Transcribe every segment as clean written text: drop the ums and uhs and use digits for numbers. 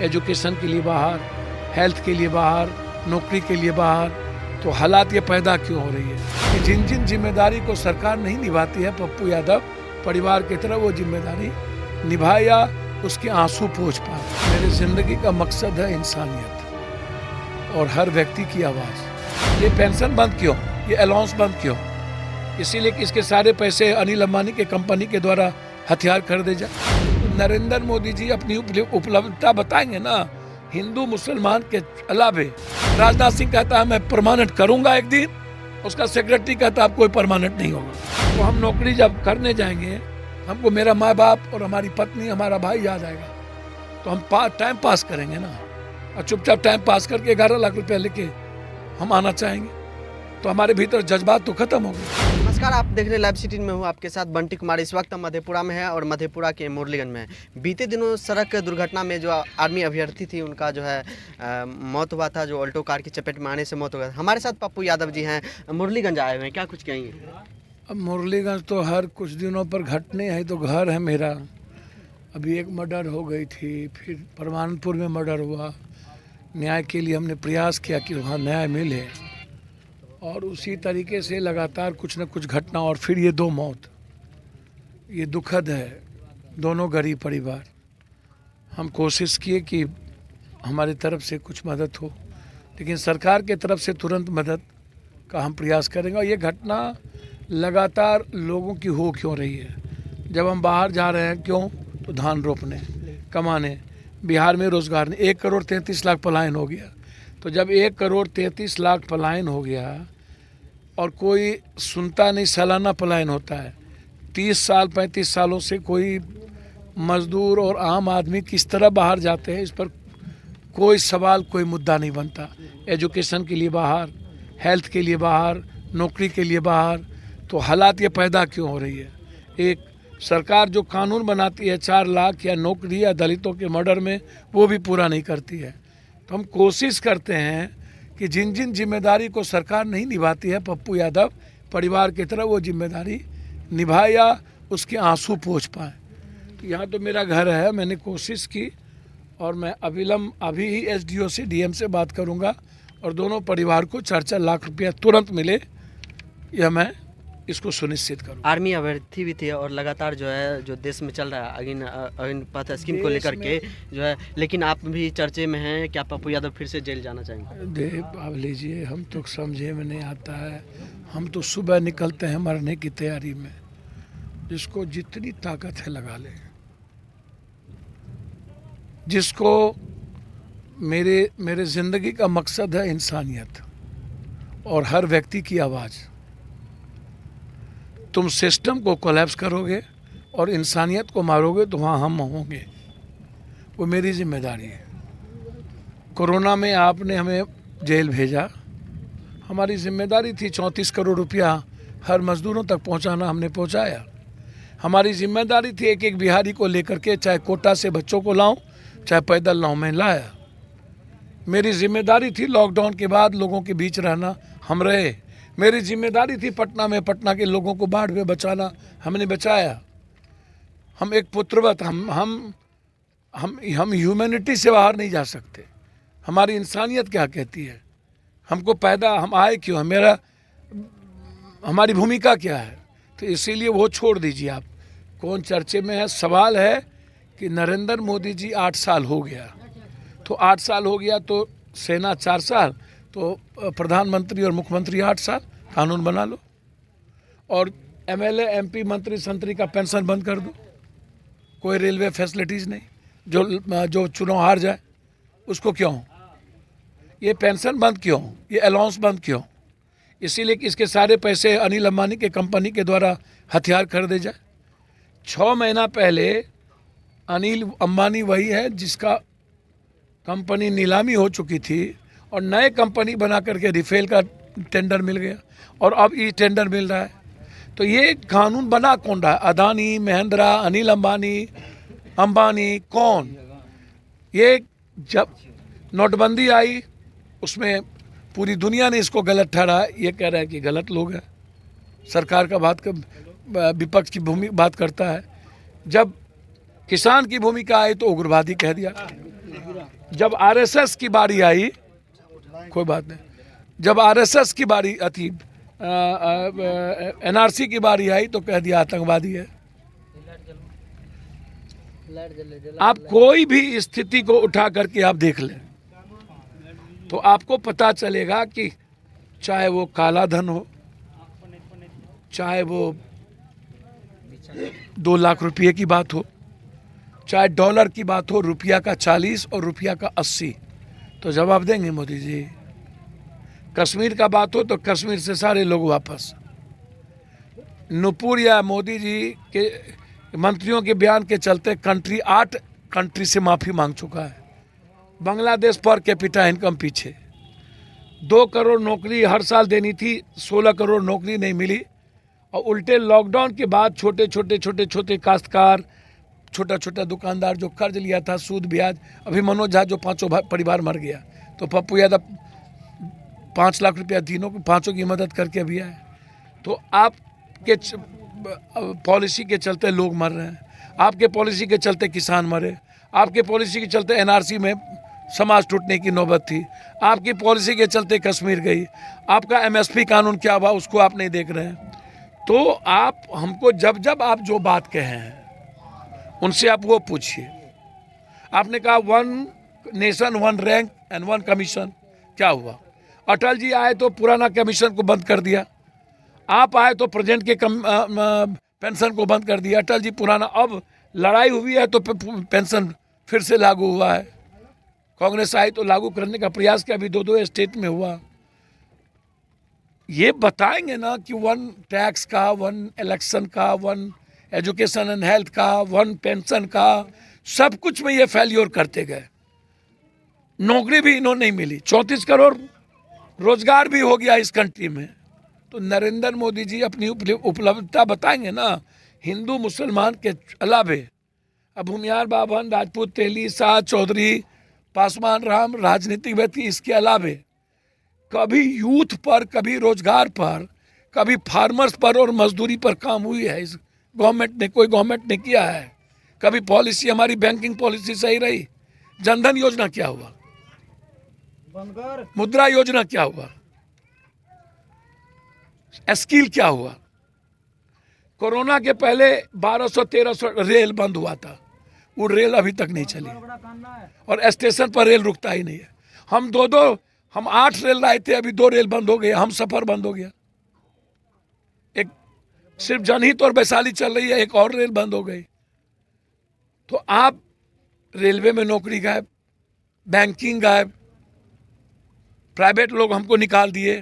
Education के लिए बाहर, हेल्थ के लिए बाहर, नौकरी के लिए बाहर, तो हालात ये पैदा क्यों हो रही है कि जिन जिन जिम्मेदारी को सरकार नहीं निभाती है, पप्पू यादव परिवार की तरह वो जिम्मेदारी निभाए या उसके आंसू पोंछ पाए। मेरी ज़िंदगी का मकसद है इंसानियत और हर व्यक्ति की आवाज़। ये पेंशन बंद क्यों, ये अलाउंस बंद क्यों? इसीलिए कि इसके सारे पैसे अनिल अंबानी के कंपनी के द्वारा हथियार खरीदे जाए। नरेंद्र मोदी जी अपनी उपलब्धता बताएंगे ना, हिंदू मुसलमान के अलावे। राजनाथ सिंह कहता है मैं परमानेंट करूंगा एक दिन, उसका सेक्रेटरी कहता है कोई परमानेंट नहीं होगा। तो हम नौकरी जब करने जाएंगे, हमको मेरा माँ बाप और हमारी पत्नी, हमारा भाई याद आएगा, तो हम टाइम पास करेंगे ना, और चुपचाप टाइम पास करके 11 लाख रुपया लेके हम आना चाहेंगे, तो हमारे भीतर जज्बात तो खत्म हो गए। नमस्कार, आप देख रहे लाइव सिटी में हूँ आपके साथ बंटी कुमार। इस वक्त हम मधेपुरा में है और मधेपुरा के मुरलीगंज में है। बीते दिनों सड़क दुर्घटना में जो आर्मी अभ्यर्थी थी उनका जो है मौत हुआ था, जो ऑल्टो कार की चपेट में आने से मौत हो गया। हमारे साथ पप्पू यादव जी हैं, मुरलीगंज आए हुए हैं, क्या कुछ कहेंगे? अब मुरलीगंज तो हर कुछ दिनों पर घटने हैं, तो घर है मेरा। अभी एक मर्डर हो गई थी, फिर परमानपुर में मर्डर हुआ। न्याय के लिए हमने प्रयास किया कि वहाँ न्याय मिले, और उसी तरीके से लगातार कुछ न कुछ घटना, और फिर ये 2 मौत। ये दुखद है, दोनों गरीब परिवार। हम कोशिश किए कि हमारी तरफ से कुछ मदद हो, लेकिन सरकार के तरफ से तुरंत मदद का हम प्रयास करेंगे। और ये घटना लगातार लोगों की हो क्यों रही है? जब हम बाहर जा रहे हैं क्यों, तो धान रोपने, कमाने। बिहार में रोजगार नहीं, 1 करोड़ 33 लाख पलायन हो गया। तो जब 1 करोड़ 33 लाख पलायन हो गया और कोई सुनता नहीं, सालाना पलायन होता है। 30 साल 35 सालों से कोई मजदूर और आम आदमी किस तरह बाहर जाते हैं, इस पर कोई सवाल, कोई मुद्दा नहीं बनता। एजुकेशन के लिए बाहर, हेल्थ के लिए बाहर, नौकरी के लिए बाहर, तो हालात ये पैदा क्यों हो रही है? एक सरकार जो कानून बनाती है 4 लाख या नौकरी या दलितों के मर्डर में, वो भी पूरा नहीं करती है। तो हम कोशिश करते हैं कि जिन जिन जिम्मेदारी को सरकार नहीं निभाती है, पप्पू यादव परिवार की तरह वो जिम्मेदारी निभाए या उसके आंसू पोंछ पाए। तो यहाँ तो मेरा घर है, मैंने कोशिश की, और मैं अभी ही SDO से DM से बात करूँगा, और दोनों परिवार को 4-4 लाख रुपया तुरंत मिले, यह मैं इसको सुनिश्चित करूँ। आर्मी अभ्यर्थी भी थे और लगातार जो है जो देश में चल रहा है अगिन पथ स्कीम को लेकर के जो है, लेकिन आप भी चर्चे में हैं। क्या पप्पू यादव फिर से जेल जाना चाहेंगे? आप लीजिए, हम तो समझे में नहीं आता है। हम तो सुबह निकलते हैं मरने की तैयारी में। जिसको जितनी ताकत है लगा ले। जिसको मेरे ज़िंदगी का मकसद है इंसानियत और हर व्यक्ति की आवाज़। तुम सिस्टम को कोलैप्स करोगे और इंसानियत को मारोगे, तो वहाँ हम होंगे। वो मेरी जिम्मेदारी है। कोरोना में आपने हमें जेल भेजा, हमारी जिम्मेदारी थी 34 करोड़ रुपया हर मजदूरों तक पहुँचाना, हमने पहुँचाया। हमारी जिम्मेदारी थी एक एक बिहारी को लेकर के, चाहे कोटा से बच्चों को लाऊं, चाहे पैदल लाऊं, मैं लाया। मेरी जिम्मेदारी थी लॉकडाउन के बाद लोगों के बीच रहना, हम रहे। मेरी जिम्मेदारी थी पटना के लोगों को बाढ़ में बचाना, हमने बचाया। हम एक पुत्रवत, हम ह्यूमैनिटी से बाहर नहीं जा सकते। हमारी इंसानियत क्या कहती है? हमको हम आए क्यों है, हमारी भूमिका क्या है? तो इसीलिए वो छोड़ दीजिए आप, कौन चर्चे में है। सवाल है कि नरेंद्र मोदी जी 8 साल हो गया, तो 8 साल हो गया तो सेना 4 साल, तो प्रधानमंत्री और मुख्यमंत्री 8 साल, कानून बना लो। और MLA MP मंत्री संतरी का पेंशन बंद कर दो। कोई रेलवे फैसिलिटीज़ नहीं, जो चुनाव हार जाए उसको क्यों? ये पेंशन बंद क्यों, ये अलाउंस बंद क्यों? इसीलिए कि इसके सारे पैसे अनिल अंबानी के कंपनी के द्वारा हथियार खरीदे जाए। 6 महीना पहले अनिल अंबानी वही है जिसका कंपनी नीलामी हो चुकी थी, और नए कंपनी बना करके रिफेल का टेंडर मिल गया, और अब ये टेंडर मिल रहा है। तो ये कानून बना कौन रहा है? अदानी, महेंद्रा, अनिल अंबानी कौन? ये जब नोटबंदी आई, उसमें पूरी दुनिया ने इसको गलत ठहराया। ये कह रहा है कि गलत लोग हैं, सरकार का विपक्ष की भूमिका बात करता है। जब किसान की भूमिका आई तो उग्रवादी कह दिया। जब आरएसएस की बारी आई, कोई बात नहीं, जब आरएसएस की बारी थी, एनआरसी की बारी आई तो कह दिया आतंकवादी है। आप कोई भी स्थिति को उठा करके आप देख लें तो आपको पता चलेगा कि चाहे वो काला धन हो, चाहे वो 2 लाख रुपये की बात हो, चाहे डॉलर की बात हो, रुपया का 40 और रुपया का 80, तो जवाब देंगे मोदी जी। कश्मीर का बात हो तो कश्मीर से सारे लोग वापस। नुपुर या मोदी जी के मंत्रियों के बयान के चलते 8 कंट्री से माफ़ी मांग चुका है। बांग्लादेश पर कैपिटा इनकम पीछे, 2 करोड़ नौकरी हर साल देनी थी, 16 करोड़ नौकरी नहीं मिली, और उल्टे लॉकडाउन के बाद छोटे छोटे काश्तकार, छोटा छोटा दुकानदार जो कर्ज लिया था, सूद ब्याज, अभी मनोज झा जो 5 परिवार मर गया, तो पप्पू यादव 5 लाख रुपया तीनों को 5 की मदद करके अभी आए। तो आपके पॉलिसी के चलते लोग मर रहे हैं, आपके पॉलिसी के चलते किसान मरे, आपके पॉलिसी के चलते एनआरसी में समाज टूटने की नौबत थी, आपकी पॉलिसी के चलते कश्मीर गई, आपका एमएसपी कानून क्या हुआ उसको आप नहीं देख रहे हैं। तो आप हमको जब आप जो बात कहे हैं उनसे आप वो पूछिए। आपने कहा 1 नेशन 1 रैंक एंड 1 कमीशन, क्या हुआ? अटल जी आए तो पुराना कमीशन को बंद कर दिया, आप आए तो प्रेजेंट के पेंशन को बंद कर दिया। अटल जी पुराना, अब लड़ाई हुई है तो पेंशन फिर से लागू हुआ है। कांग्रेस आई तो लागू करने का प्रयास किया, अभी 2 स्टेट में हुआ। ये बताएंगे ना कि 1 टैक्स का, 1 इलेक्शन का, 1 एजुकेशन एंड हेल्थ का, 1 पेंशन का, सब कुछ में ये फेल्योर करते गए। नौकरी भी इन्होंने नहीं मिली, 34 करोड़ रोजगार भी हो गया इस कंट्री में। तो नरेंद्र मोदी जी अपनी उपलब्धता बताएंगे ना। हिंदू मुसलमान के अलावे अब भूमियार बावन, राजपूत, तेली, शाह, चौधरी, पासवान, राम, राजनीतिक व्यक्ति, इसके अलावे कभी यूथ पर, कभी रोजगार पर, कभी फार्मर्स पर और मजदूरी पर काम हुई है इस गवर्नमेंट ने? कोई गवर्नमेंट ने किया है? कभी पॉलिसी, हमारी बैंकिंग पॉलिसी सही रही? जनधन योजना क्या हुआ? मुद्रा योजना क्या हुआ? स्किल क्या हुआ? कोरोना के पहले 1200-1300 रेल बंद हुआ था, वो रेल अभी तक नहीं चली, और स्टेशन पर रेल रुकता ही नहीं है। हम 8 रेल लाए थे, अभी 2 रेल बंद हो गए, हम सफर बंद हो गया। एक सिर्फ जनहित और वैशाली चल रही है, एक और रेल बंद हो गई। तो आप रेलवे में नौकरी गायब, बैंकिंग गायब, प्राइवेट लोग हमको निकाल दिए।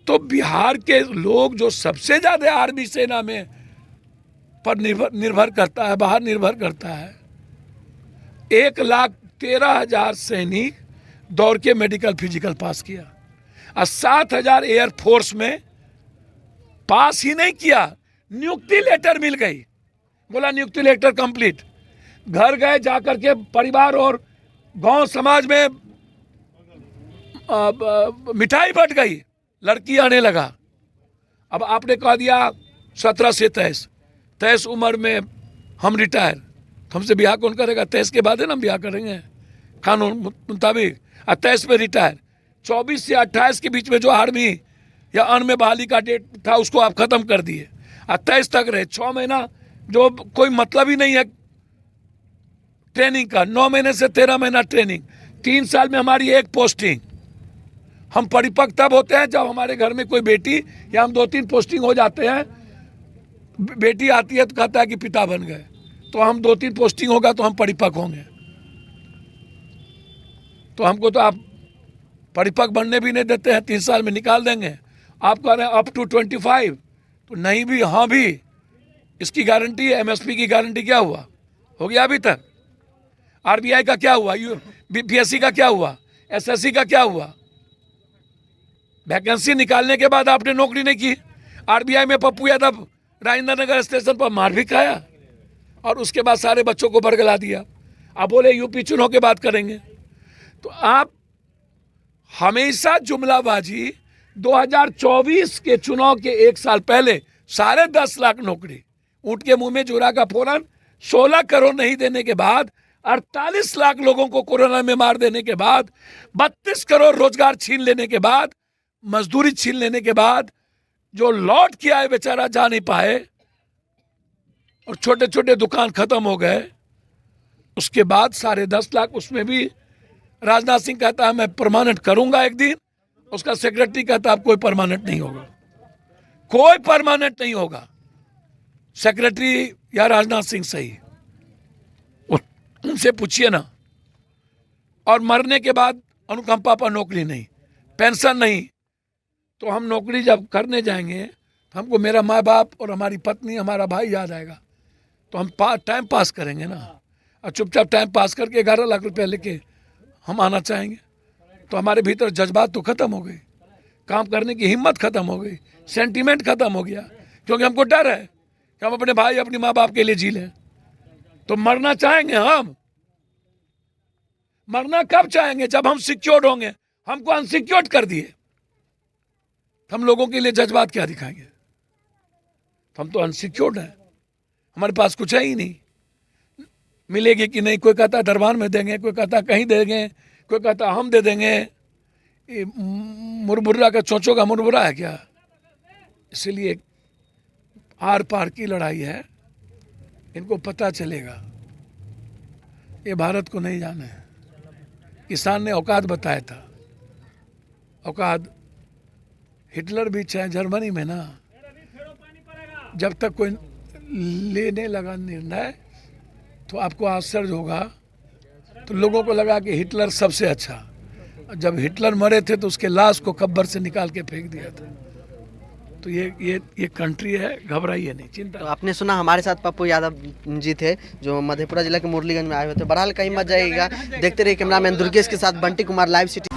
तो बिहार के लोग जो सबसे ज्यादा आर्मी सेना में पर निर्भर करता है, बाहर निर्भर करता है, 1,13,000 सैनिक दौड़ के मेडिकल फिजिकल पास किया, और 7,000 एयरफोर्स में पास ही नहीं किया, नियुक्ति लेटर मिल गई, बोला नियुक्ति लेटर कंप्लीट। घर गए, जाकर के परिवार और गांव समाज में मिठाई बट गई, लड़की आने लगा। अब आपने कह दिया 17 से 23 उम्र में हम रिटायर, हमसे ब्याह कौन करेगा? 23 के बाद है ना हम ब्याह करेंगे कानून मुताबिक, और 23 में रिटायर। 24 से 28 के बीच में जो आर्मी या अन में बहाली का डेट था उसको आप खत्म कर दिए, और 23 तक रहे। 6 महीना जो कोई मतलब ही नहीं है ट्रेनिंग का, 9 महीने से 13 महीना ट्रेनिंग, 3 साल में हमारी 1 पोस्टिंग। हम परिपक्व तब होते हैं जब हमारे घर में कोई बेटी या हम 2-3 पोस्टिंग हो जाते हैं। बेटी आती है तो कहता है कि पिता बन गए, तो हम 2-3 पोस्टिंग होगा तो हम परिपक्व होंगे। तो हमको तो आप परिपक्व बनने भी नहीं देते हैं, 3 साल में निकाल देंगे। आप कह रहे हैं अप टू 25, तो नहीं भी हाँ भी, इसकी गारंटी है। एमएसपी की गारंटी क्या हुआ? हो गया अभी तक? आरबीआई का क्या हुआ? बीपीएससी का क्या हुआ? एसएससी का क्या हुआ? वैकेंसी निकालने के बाद आपने नौकरी नहीं की। आरबीआई में पप्पू यादव राजेंद्र नगर स्टेशन पर मार भी खाया, और उसके बाद सारे बच्चों को बरगला दिया। अब बोले यूपी चुनाव के बात करेंगे। तो आप हमेशा जुमलाबाजी, 2024 के चुनाव के 1 साल पहले 10.5 लाख नौकरी, ऊँट के मुंह में जुरा का फोरन, 16 करोड़ नहीं देने के बाद 48 लाख लोगों को कोरोना में मार देने के बाद, 32 करोड़ रोजगार छीन लेने के बाद, मजदूरी छीन लेने के बाद, जो लौट के आए बेचारा जा नहीं पाए और छोटे छोटे दुकान खत्म हो गए। उसके बाद 10.5 लाख, उसमें भी राजनाथ सिंह कहता है मैं परमानेंट करूंगा एक दिन, उसका सेक्रेटरी कहता है कोई परमानेंट नहीं होगा, कोई परमानेंट नहीं होगा। सेक्रेटरी या राजनाथ सिंह सही, उनसे पूछिए ना। और मरने के बाद अनुकंपा पर नौकरी नहीं, पेंशन नहीं, तो हम नौकरी जब करने जाएंगे तो हमको मेरा माँ बाप और हमारी पत्नी, हमारा भाई याद आएगा, तो हम टाइम पास करेंगे ना। और चुपचाप टाइम पास करके 11 लाख रुपया लेके हम आना चाहेंगे, तो हमारे भीतर जज्बात तो खत्म हो गई, काम करने की हिम्मत खत्म हो गई, सेंटीमेंट खत्म हो गया, क्योंकि हमको डर है कि हम अपने भाई अपने माँ बाप के लिए जी लें। तो मरना चाहेंगे हम, मरना कब चाहेंगे? जब हम सिक्योर्ड होंगे। हमको अनसिक्योर्ड कर दिए, हम लोगों के लिए जज्बात क्या दिखाएंगे? हम तो अनसिक्योर्ड हैं, हमारे पास कुछ है ही नहीं। मिलेगी कि नहीं, कोई कहता दरबार में देंगे, कोई कहता कहीं देंगे, कोई कहता हम दे देंगे। मुरमुरा का चोंचों का मुरमुरा है क्या? इसलिए आर पार की लड़ाई है, इनको पता चलेगा। ये भारत को नहीं जाने। किसान ने औकात बताया था, औकात हिटलर भी चाहे जर्मनी में ना, जब तक कोई लेने लगा निर्णय तो आपको आश्चर्य होगा, तो लोगों को लगा कि हिटलर सबसे अच्छा। जब हिटलर मरे थे तो उसके लाश को कब्र से निकाल के फेंक दिया था। तो ये कंट्री है, घबराइए नहीं, चिंता। तो आपने सुना हमारे साथ पप्पू यादव जी थे, जो मधेपुरा जिला के मुरलीगंज में आए हुए थे। बहरहाल कहीं मत जाइएगा, देखते रहिए। कैमरामैन दुर्गेश के साथ बंटी कुमार, लाइव सिटी।